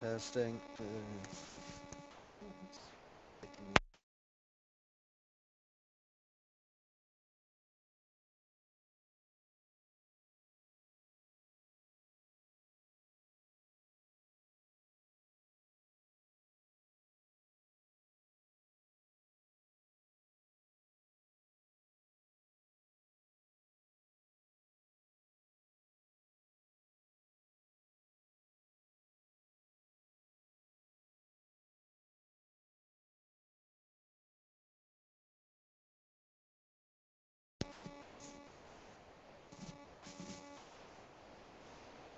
Testing.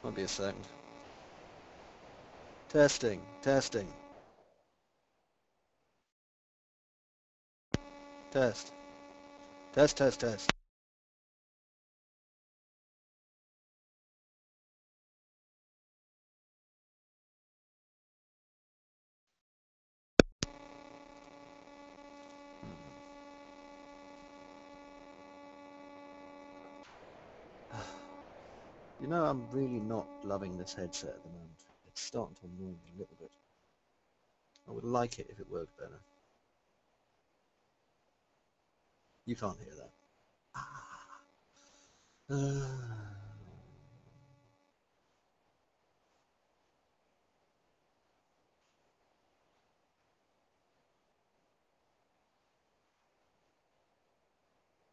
Might be a second. Testing. Testing. Test. Test, test, test. You know, I'm really not loving this headset at the moment. It's starting to annoy me a little bit. I would like it if it worked better. You can't hear that.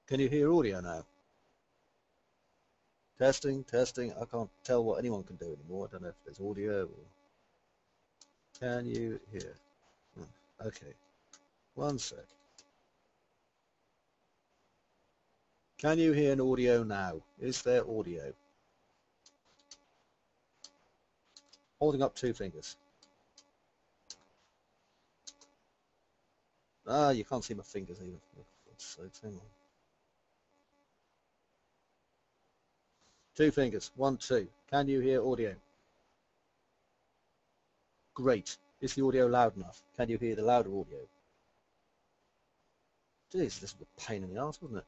Can you hear audio now? Testing, testing. I can't tell what anyone can do anymore. I don't know if there's audio or... Can you hear? Okay. One sec. Can you hear an audio now? Is there audio? Holding up two fingers. Ah, you can't see my fingers even. So hang on. Two fingers. 1, 2. Can you hear audio? Great. Is the audio loud enough? Can you hear the louder audio? Jeez, this is a pain in the arse, wasn't it?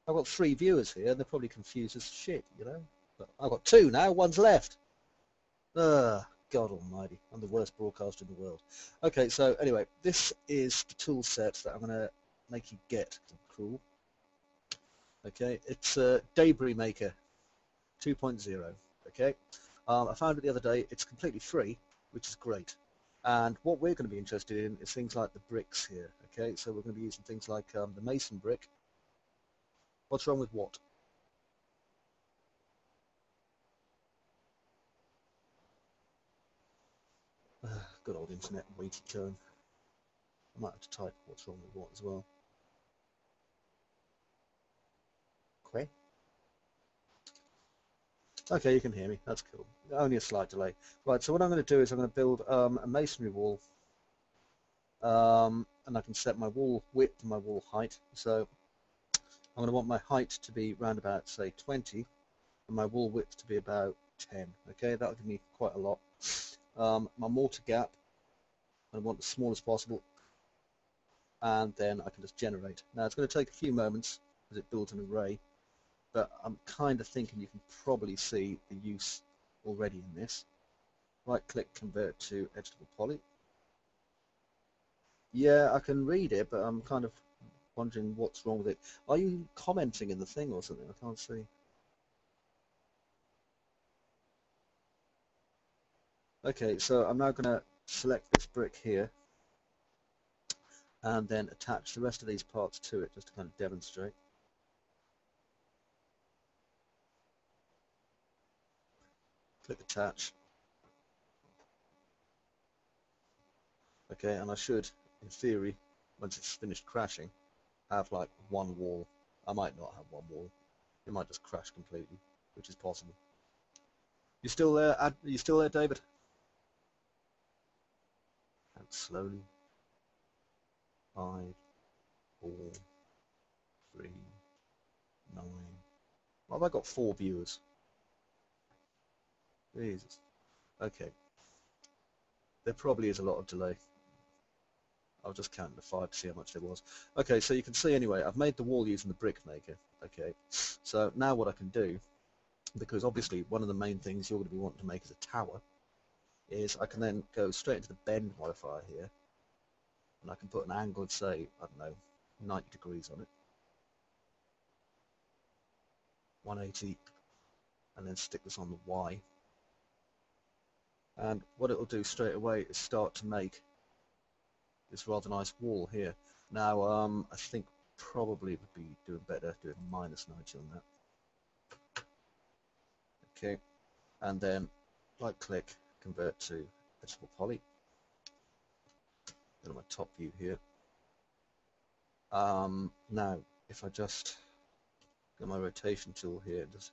I've got 3 viewers here, and they're probably confused as shit, you know? But I've got 2 now, 1's left. Ah, God almighty. I'm the worst broadcaster in the world. Okay, so anyway, this is the tool set that I'm going to make you get. Cool. Okay, it's DebrisMaker 2.0. Okay, I found it the other day. It's completely free, which is great. And what we're going to be interested in is things like the bricks here. Okay, so we're going to be using things like the mason brick. What's wrong with what? Good old internet weighty cone. I might have to type what's wrong with what as well. Okay. Okay, you can hear me. That's cool. Only a slight delay. Right, so what I'm going to do is I'm going to build a masonry wall. And I can set my wall width and my wall height. So I'm going to want my height to be round about, say, 20, and my wall width to be about 10. Okay, that'll give me quite a lot. My mortar gap, I want as small as possible, and then I can just generate. Now it's going to take a few moments as it builds an array, but I'm kind of thinking you can probably see the use already in this. Right click, convert to editable poly. Yeah, I can read it, but I'm kind of wondering what's wrong with it. Are you commenting in the thing or something? I can't see. Okay, so I'm now going to select this brick here and then attach the rest of these parts to it just to kind of demonstrate. Click attach. Okay, and I should, in theory, once it's finished crashing, have like one wall. I might not have one wall. It might just crash completely, which is possible. You still there? Are you still there, David? And slowly. 5, 4, 3, 9. Why have I got 4 viewers? Jesus. Okay. There probably is a lot of delay. I'll just count to 5 to see how much there was. Okay, so you can see anyway, I've made the wall using the brick maker. Okay, so now what I can do, because obviously one of the main things you're going to be wanting to make as a tower is I can then go straight into the bend modifier here, and I can put an angle of, say, I don't know, 90 degrees on it, 180, and then stick this on the Y. And what it will do straight away is start to make this rather nice wall here. Now, I think probably would be doing better doing -90 on that. Okay, and then right-click, convert to editable poly. Go to my top view here. Now, if I just get my rotation tool here and just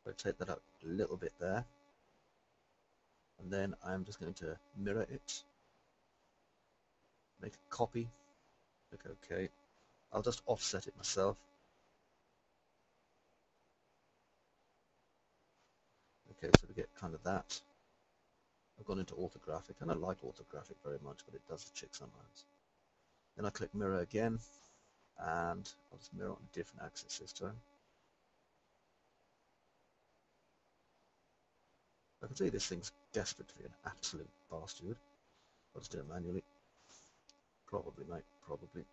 rotate that up a little bit there, and then I'm just going to mirror it, make a copy, click OK. I'll just offset it myself. Okay, so we get kind of that. I've gone into orthographic. I don't like orthographic very much, but it does the trick sometimes. Then I click mirror again, and I'll just mirror on a different axis this time. I can see this thing's desperate to be an absolute bastard. I'll just do it manually. Probably, mate, probably.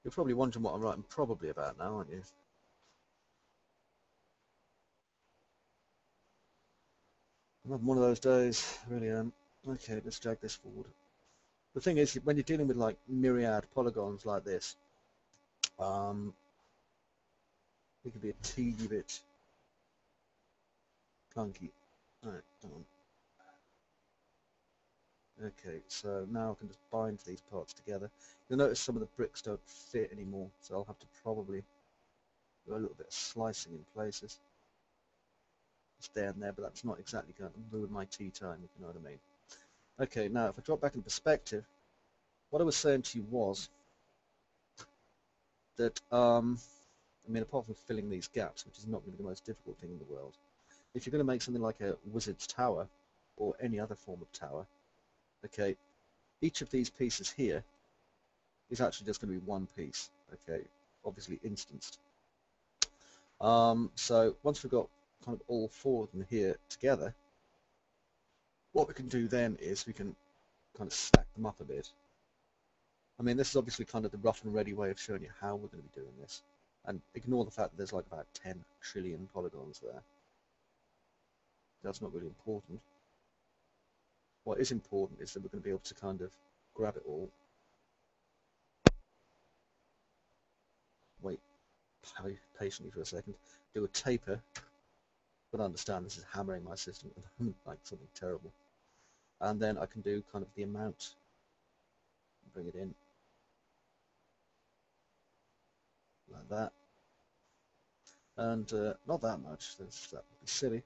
You're probably wondering what I'm writing probably about now, aren't you? I'm having one of those days, really am. Okay, let's drag this forward. The thing is, when you're dealing with like myriad polygons like this, it can be a teeny bit clunky. Alright, come on. Okay, so now I can just bind these parts together. You'll notice some of the bricks don't fit anymore, so I'll have to probably do a little bit of slicing in places. Just there and there, but that's not exactly going to ruin my tea time, if you know what I mean. Okay, now if I drop back in perspective, what I was saying to you was that, I mean, apart from filling these gaps, which is not really the most difficult thing in the world, if you're going to make something like a wizard's tower, or any other form of tower, okay, each of these pieces here is actually just going to be one piece, okay, obviously instanced. So once we've got kind of all four of them here together, what we can do then is we can kind of stack them up a bit. I mean, this is obviously kind of the rough and ready way of showing you how we're going to be doing this, and ignore the fact that there's like about 10 trillion polygons there. That's not really important. What is important is that we're going to be able to kind of grab it all, wait patiently for a second, do a taper, but understand this is hammering my system like something terrible, and then I can do kind of the amount, bring it in like that, and not that much, that would be silly,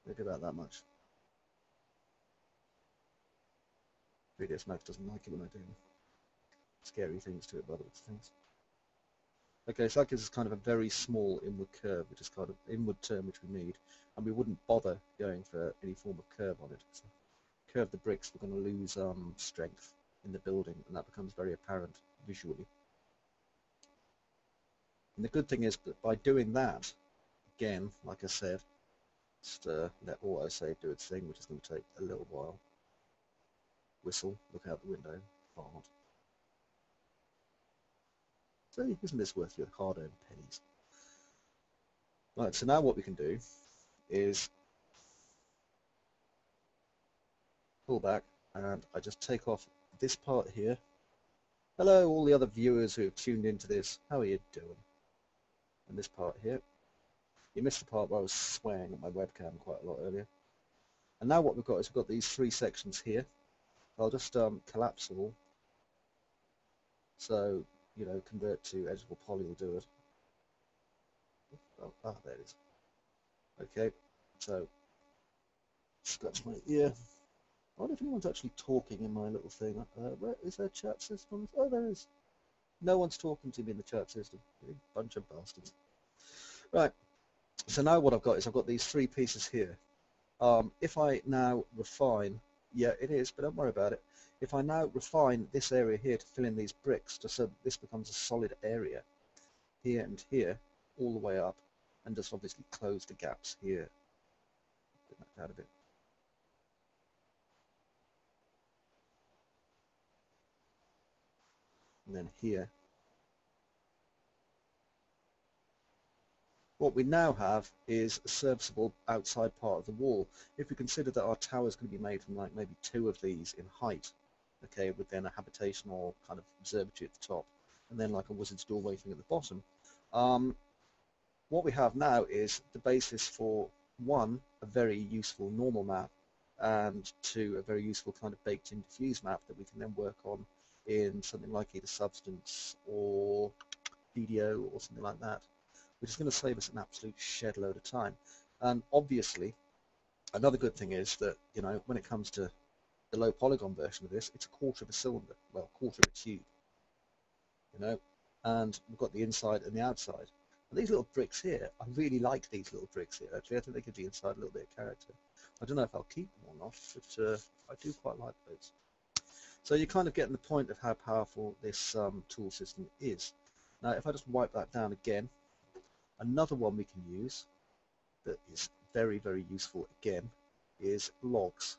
maybe about that much. DebrisMaker doesn't like it when I do scary things to it by the looks of things. Okay, so that gives us kind of a very small inward curve, which is kind of inward turn which we need, and we wouldn't bother going for any form of curve on it. So curve the bricks, we're going to lose strength in the building, and that becomes very apparent visually. And the good thing is that by doing that, again, like I said, just let autosave do its thing, which is going to take a little while. Whistle, look out the window, fart. See, isn't this worth your hard-earned pennies? Right, so now what we can do is pull back, and I just take off this part here. Hello, all the other viewers who have tuned into this. How are you doing? And this part here. You missed the part where I was swearing at my webcam quite a lot earlier. And now what we've got is we've got these three sections here. I'll just collapse them all. So, you know, convert to editable poly will do it. Oh, there it is. Okay, so scratch my ear. I wonder if anyone's actually talking in my little thing. Where is there chat systems? Oh, there is. No one's talking to me in the chat system. You bunch of bastards. Right, so now what I've got is I've got these three pieces here. If I now refine, yeah, it is, but don't worry about it. If I now refine this area here to fill in these bricks, just so this becomes a solid area, here and here, all the way up, and just obviously close the gaps here. down a bit. And then here, what we now have is a serviceable outside part of the wall. If we consider that our tower is going to be made from like maybe 2 of these in height, okay, with then a habitational kind of observatory at the top, and then like a wizard's doorway thing at the bottom, what we have now is the basis for 1, a very useful normal map, and 2, a very useful kind of baked-in diffuse map that we can then work on in something like either Substance or DDO or something like that, which is going to save us an absolute shed load of time. And obviously, another good thing is that, you know, when it comes to the low polygon version of this, it's a quarter of a cylinder, well, quarter of a tube, you know, and we've got the inside and the outside. And these little bricks here, I really like these little bricks here, actually. I think they give the inside a little bit of character. I don't know if I'll keep them or not, but I do quite like those. So you're kind of getting the point of how powerful this tool system is. Now, if I just wipe that down again, another one we can use that is very, very useful again is logs.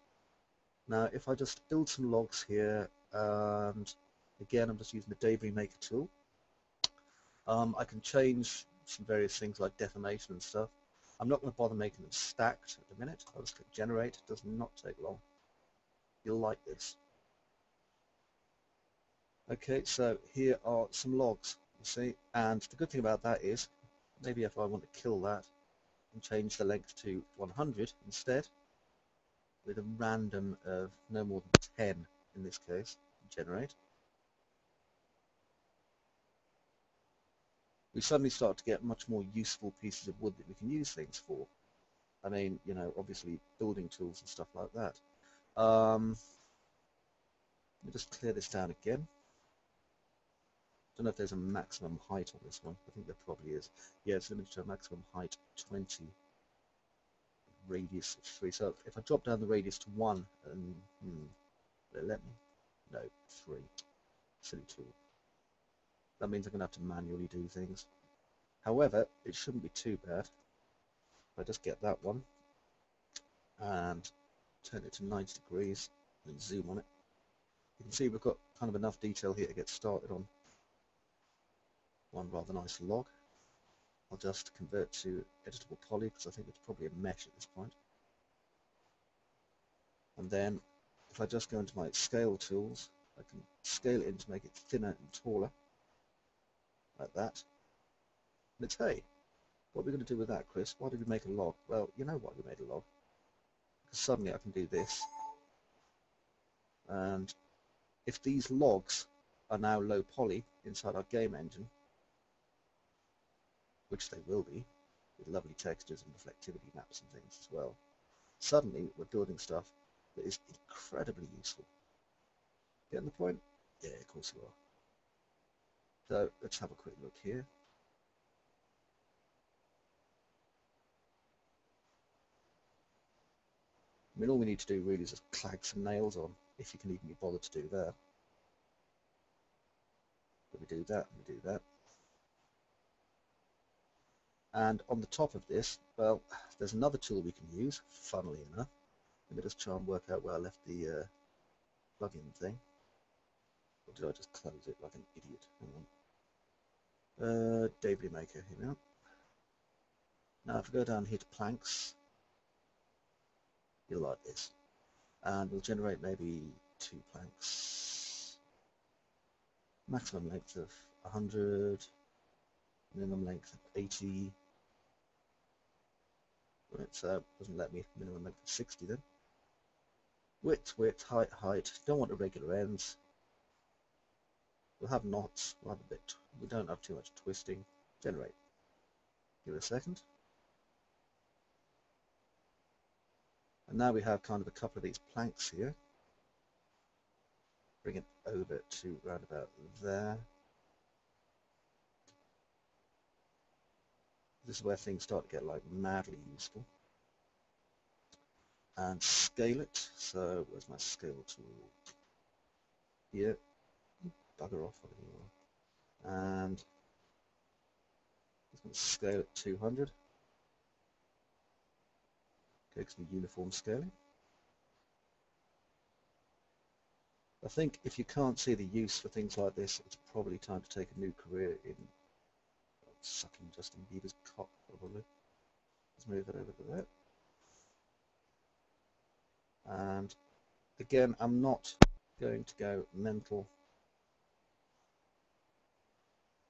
Now, if I just build some logs here, and again, I'm just using the DebrisMaker tool, I can change some various things like deformation and stuff. I'm not going to bother making them stacked at the minute. I'll just click generate. It does not take long. You'll like this. Okay, so here are some logs, you see, and the good thing about that is, maybe if I want to kill that and change the length to 100 instead, with a random of no more than 10 in this case, generate, we suddenly start to get much more useful pieces of wood that we can use things for. I mean, you know, obviously building tools and stuff like that. Let me just clear this down again. Don't know if there's a maximum height on this one. I think there probably is. Yeah, it's limited to a maximum height 20, radius of 3. So if I drop down the radius to 1, and will it let me? No, 3. Silly tool. That means I'm going to have to manually do things. However, it shouldn't be too bad. If I just get that one and turn it to 90 degrees and zoom on it, you can see we've got kind of enough detail here to get started on one rather nice log. I'll just convert to editable poly because I think it's probably a mesh at this point. And then if I just go into my scale tools, I can scale it in to make it thinner and taller, like that. And it's, hey, what are we going to do with that, Chris? Why did we make a log? Well, you know why we made a log. Because suddenly I can do this. And if these logs are now low poly inside our game engine, which they will be, with lovely textures and reflectivity maps and things as well, suddenly we're building stuff that is incredibly useful. Getting the point? Yeah, of course you are. So let's have a quick look here. I mean, all we need to do really is just clag some nails on, if you can even be bothered to do that. But we do that, and we do that. And on the top of this, well, there's another tool we can use, funnily enough. Let me just try and work out where I left the plugin thing. Or did I just close it like an idiot? Hang on. DebrisMaker, here we are. Now if we go down here to planks, you'll like this. And we'll generate maybe 2 planks. Maximum length of 100, minimum length of 80. Right, so it doesn't let me minimum length of 60 then. Width, width, height, height. Don't want irregular ends. We'll have knots. We'll have a bit. We don't have too much twisting. Generate. Give it a second. And now we have kind of a couple of these planks here. Bring it over to round about there. This is where things start to get like madly useful. And scale it. So where's my scale tool? Here. Bugger off. And I'm going to scale it 200. Okay, some uniform scaling. I think if you can't see the use for things like this, it's probably time to take a new career in sucking Justin Bieber's cock, probably. Let's move that over to there. And again, I'm not going to go mental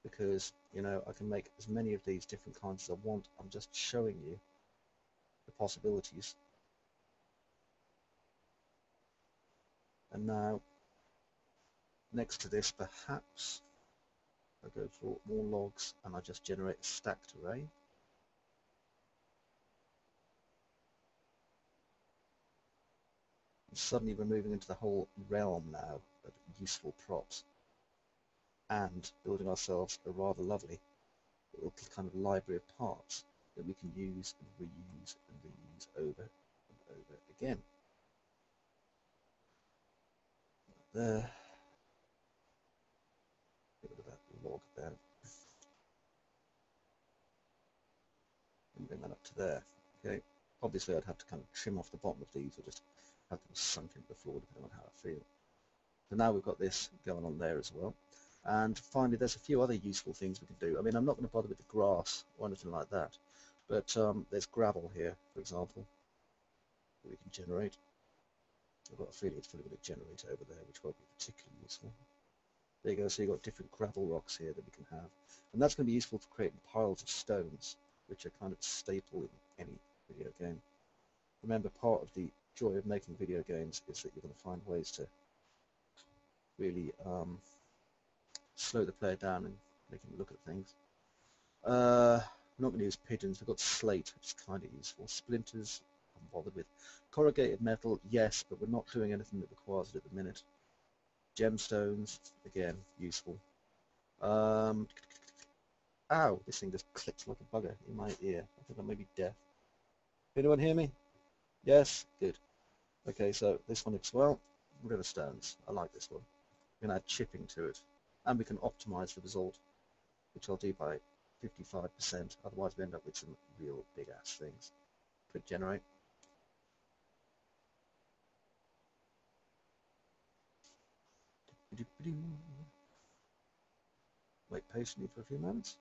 because, you know, I can make as many of these different kinds as I want. I'm just showing you the possibilities. And now, next to this, perhaps I go for more logs and I just generate a stacked array. And suddenly we're moving into the whole realm now of useful props and building ourselves a rather lovely little kind of library of parts that we can use and reuse over and over again. There. Get rid of that log there. And bring that up to there. Okay. Obviously I'd have to kind of trim off the bottom of these or just have them sunk into the floor depending on how I feel. So now we've got this going on there as well. And finally, there's a few other useful things we can do. I mean, I'm not going to bother with the grass or anything like that, but there's gravel here, for example, that we can generate. I've got a feeling it's probably going to generate over there, which won't be particularly useful. There you go, so you've got different gravel rocks here that we can have. And that's going to be useful for creating piles of stones, which are kind of staple in any video game. Remember, part of the joy of making video games is that you're going to find ways to really slow the player down and make him look at things. I'm not going to use pigeons. We've got slate, which is kind of useful. Splinters, I'm bothered with. Corrugated metal, yes, but we're not doing anything that requires it at the minute. Gemstones, again, useful. Ow, this thing just clicks like a bugger in my ear. I think I may be deaf. Anyone hear me? Yes? Good. Okay, so this one as well. River stones. I like this one. We're going to add chipping to it. And we can optimize the result, which I'll do by 55%. Otherwise we end up with some real big ass things. Click generate. Wait patiently for a few moments.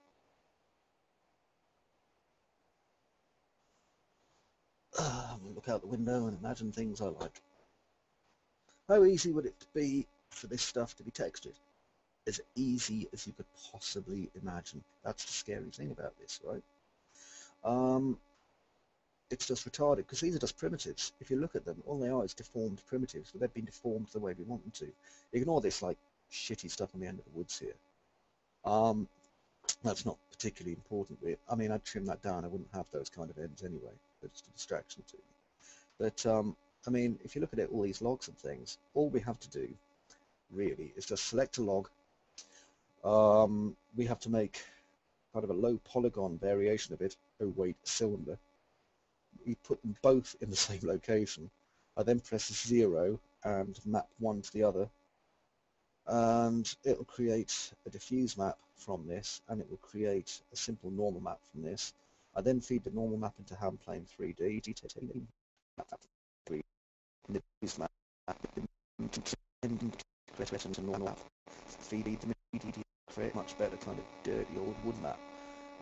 We'll look out the window and imagine things I like. How easy would it be for this stuff to be textured? As easy as you could possibly imagine. That's the scary thing about this, right? It's just retarded because these are just primitives. If you look at them, all they are is deformed primitives, but they've been deformed the way we want them to. Ignore this like shitty stuff on the end of the woods here. That's not particularly important. I mean, I'd trim that down. I wouldn't have those kind of ends anyway. It's a distraction to me. But I mean, if you look at it, all these logs and things, all we have to do really is just select a log. We have to make kind of a low polygon variation of it. Oh wait, a cylinder. We put them both in the same location. I then press 0 and map one to the other, and it will create a diffuse map from this, and it will create a simple normal map from this. I then feed the normal map into Handplane 3D, detailing the diffuse map, create into normal map, feed the create much better kind of dirty old wood map.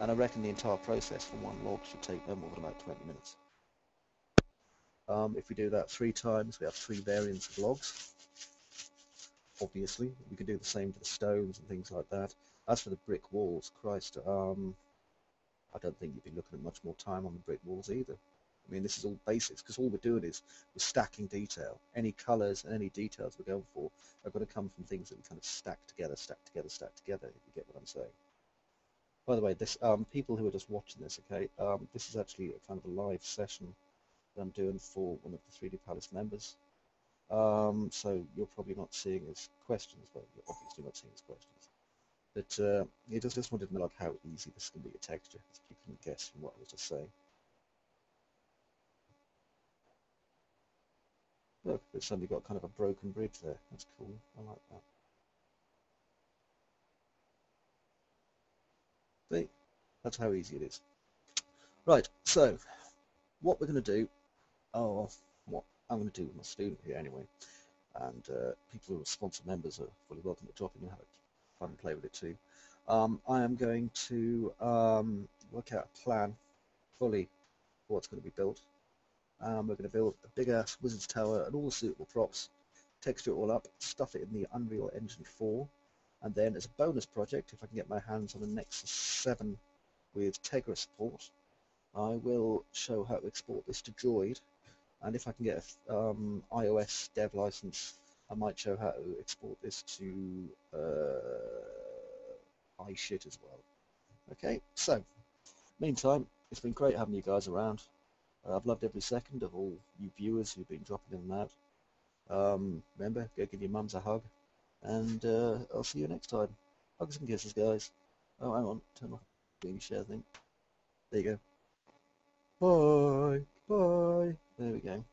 And I reckon the entire process for one log should take no more than about 20 minutes. If we do that 3 times, we have 3 variants of logs. Obviously, we can do the same for the stones and things like that. As for the brick walls, Christ, I don't think you'd be looking at much more time on the brick walls either. I mean, this is all basics, because all we're doing is we're stacking detail. Any colours and any details we're going for are going to come from things that we kind of stack together, if you get what I'm saying. By the way, this people who are just watching this, okay, this is actually a kind of a live session that I'm doing for one of the 3D Palace members. So you're probably not seeing his questions, but you're obviously not seeing his questions. But he just wanted to know like how easy this can be to texture, as you can guess from what I was just saying. Look, it's suddenly got kind of a broken bridge there. That's cool. I like that. See? That's how easy it is. Right, so what we're going to do oh, what I'm going to do with my student here anyway. And people who are sponsor members are fully welcome to drop in and have fun and play with it too. I am going to work out a plan fully for what's going to be built. We're going to build a big ass wizard's tower and all the suitable props, texture it all up, stuff it in the Unreal Engine 4, and then as a bonus project, if I can get my hands on a Nexus 7 with Tegra support, I will show how to export this to Droid, and if I can get a iOS dev license, I might show how to export this to iShit as well. Okay, so meantime, it's been great having you guys around. I've loved every second of all you viewers who've been dropping in and out. Remember, go give your mums a hug, and I'll see you next time. Hugs and kisses, guys. Oh, hang on, turn off the baby share thing. There you go. Bye, bye. There we go.